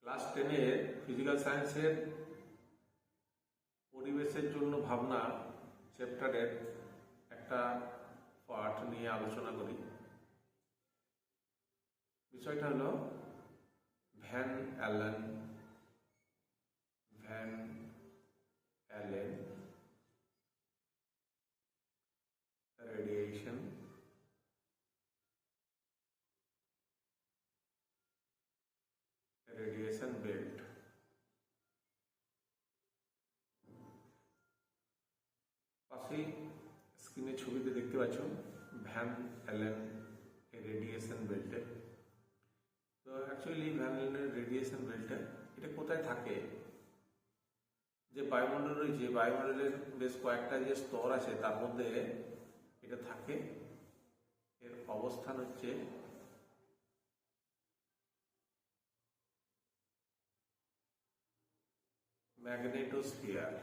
Class 10 physical সায়েন্সের পরিবেশের জন্য ভাবনা চ্যাপ্টারের একটা পার্ট নিয়ে আলোচনা করি। বিষয়টা হলো ভ্যান অ্যালেন রেডিয়েশন বেল্ট। পাশেই স্ক্রিনে ছবিতে দেখতে পাচ্ছ ভ্যান অ্যালেন রেডিয়েশন বেল্টে। তো অ্যাকচুয়ালি ভ্যান অ্যালেনের রেডিয়েশন বেল্টে এটা কোথায় থাকে? যে বায়ুমণ্ডল রয়েছে, বায়ুমণ্ডলের বেশ কয়েকটা যে স্তর আছে তার মধ্যে এটা থাকে। এর অবস্থান হচ্ছে ম্যাগনেটোস্ফিয়ার।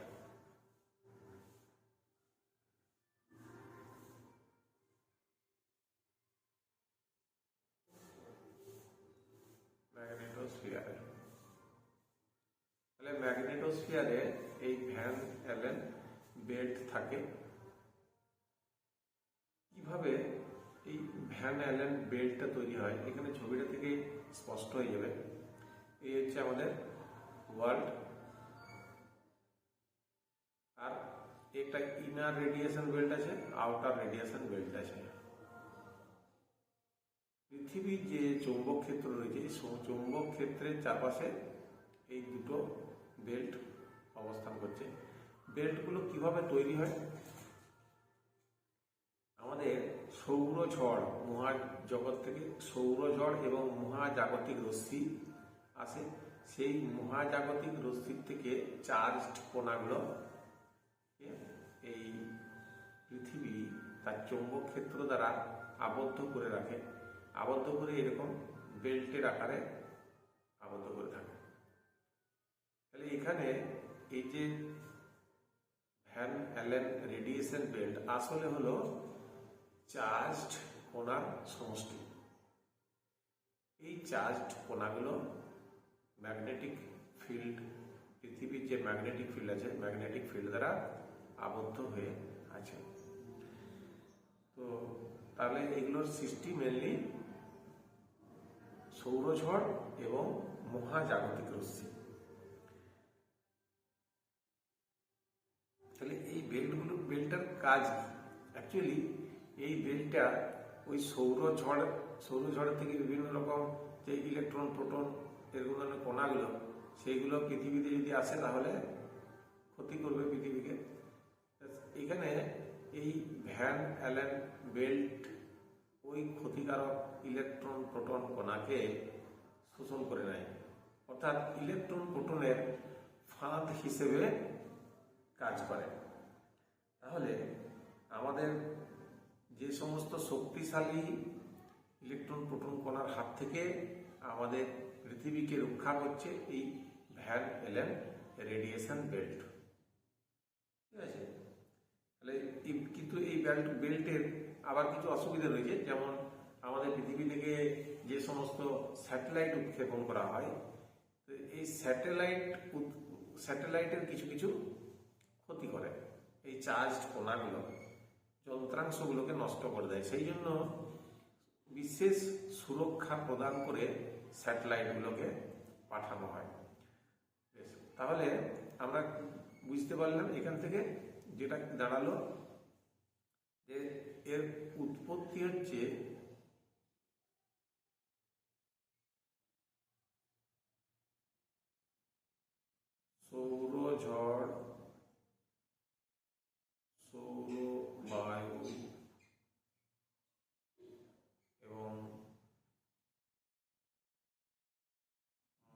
তাহলে ম্যাগনেটোস্ফিয়ারে এই ভ্যান অ্যালেন বেল্ট থাকে। কিভাবে এই ভ্যান অ্যালেন বেল্টটা তৈরি হয় এখানে ছবিটা থেকে স্পষ্ট হয়ে যাবে। এই হচ্ছে আমাদের ওয়ার্ল্ড, আর একটা ইনার রেডিয়েশন বেল্ট আছে, আউটার রেডিয়েশন বেল্ট আছে। পৃথিবীর যে চৌম্বক ক্ষেত্র রয়েছে, চৌম্বক ক্ষেত্রের চারপাশে এই দুটো বেল্ট অবস্থান করছে। বেল্টগুলো কিভাবে তৈরি হয়? আমাদের সৌরঝড়, মহাজগৎ থেকে সৌরঝড় এবং মহাজাগতিক রশ্মি আসে। সেই মহাজাগতিক রশ্মির থেকে চার্জড কণাগুলো এই পৃথিবী তার চৌম্বক ক্ষেত্র দ্বারা আবদ্ধ করে রাখে, আবদ্ধ করে এরকম বেল্টের আকারে আবদ্ধ করে থাকে। তাহলে এখানে এই যে ভ্যান অ্যালেন রেডিয়েশন বেল্ট আসলে হলো চার্জড কণার সমষ্টি। এই চার্জড কণাগুলো ম্যাগনেটিক ফিল্ড, পৃথিবীর যে ম্যাগনেটিক ফিল্ড আছে, ম্যাগনেটিক ফিল্ড দ্বারা আবদ্ধ হয়ে আছে। তো তাহলে এগুলোর সৃষ্টি মেনলি সৌরঝড় এবং মহাজাগতিক রশ্মি। তাহলে এই বেল্টটার কাজ কি? অ্যাকচুয়ালি এই বেল্টটা ওই সৌরঝড়ের থেকে বিভিন্ন রকম যে ইলেকট্রন, প্রোটন, এরকম কণাগুলো, সেইগুলো পৃথিবীতে যদি আসে তাহলে ক্ষতি করবে পৃথিবীকে। এখানে এই ভ্যান অ্যালেন বেল্ট ওই ক্ষতিকারক ইলেকট্রন, প্রোটন কণাকে শোষণ করে নেয়, অর্থাৎ ইলেকট্রন প্রোটনের ফাঁদ হিসেবে কাজ করে। তাহলে আমাদের যে সমস্ত শক্তিশালী ইলেকট্রন, প্রোটন কণার হাত থেকে আমাদের পৃথিবীকে রক্ষা করছে এই ভ্যান অ্যালেন রেডিয়েশন বেল্ট। ঠিক আছে? তাহলে কিন্তু এই বেল্টের আবার কিছু অসুবিধা রয়েছে। যেমন আমাদের পৃথিবী থেকে যে সমস্ত স্যাটেলাইট উৎক্ষেপণ করা হয়, তো এই স্যাটেলাইটের কিছু কিছু ক্ষতি করে। এই চার্জড কণাগুলো যন্ত্রাংশগুলোকে নষ্ট করে দেয়। সেই জন্য বিশেষ সুরক্ষা প্রদান করে স্যাটেলাইটগুলোকে পাঠানো হয়। বেশ, তাহলে আমরা বুঝতে পারলাম এখান থেকে যেটা দাঁড়ালো যে এর উৎপত্তি হচ্ছে সৌরঝড়, সৌরবায়ু এবং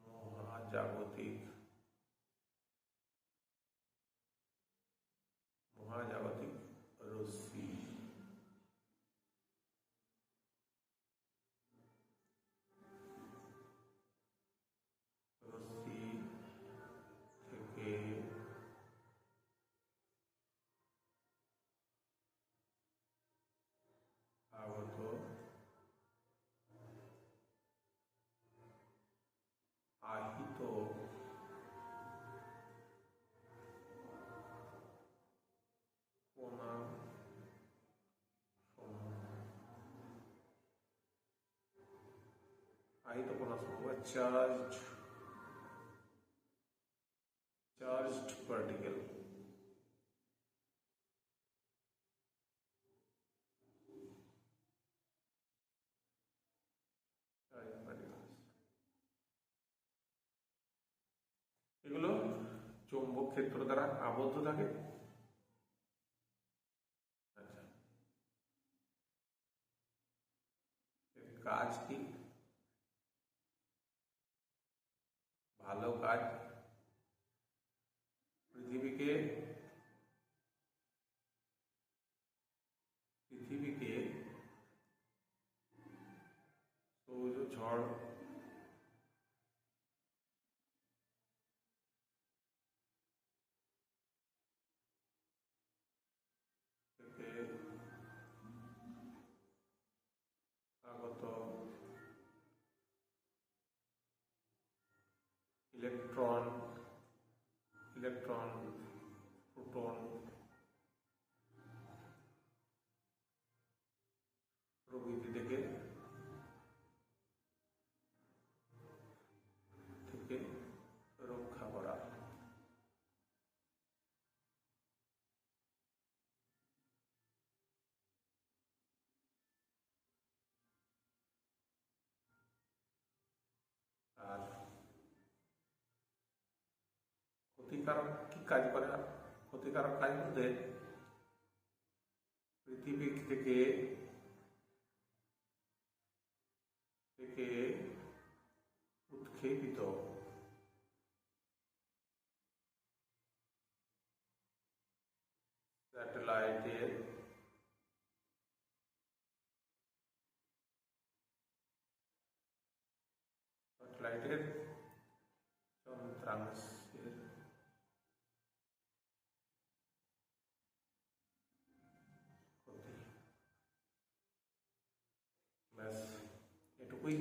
মহাজাগতিক রশ্মি। থেকে আহিত কণা সমূহ চার্জড পার্টিকেল। এগুলো চৌম্বক ক্ষেত্র দ্বারা আবদ্ধ থাকে। আচ্ছা, এর কাজ কি? ভালো কাজ, পৃথিবীকে সৌরঝড় থেকে আগত ইলেকট্রন, প্রোটন প্রভৃতি থেকে রক্ষা করা। আর ক্ষতিকারক কি কাজ করে? ক্ষতিকারক কাজ বলতে পৃথিবী থেকে উৎক্ষেপিত স্যাটেলাইটের যন্ত্রাংশের ক্ষতি। ব্যাস, এটুকুই।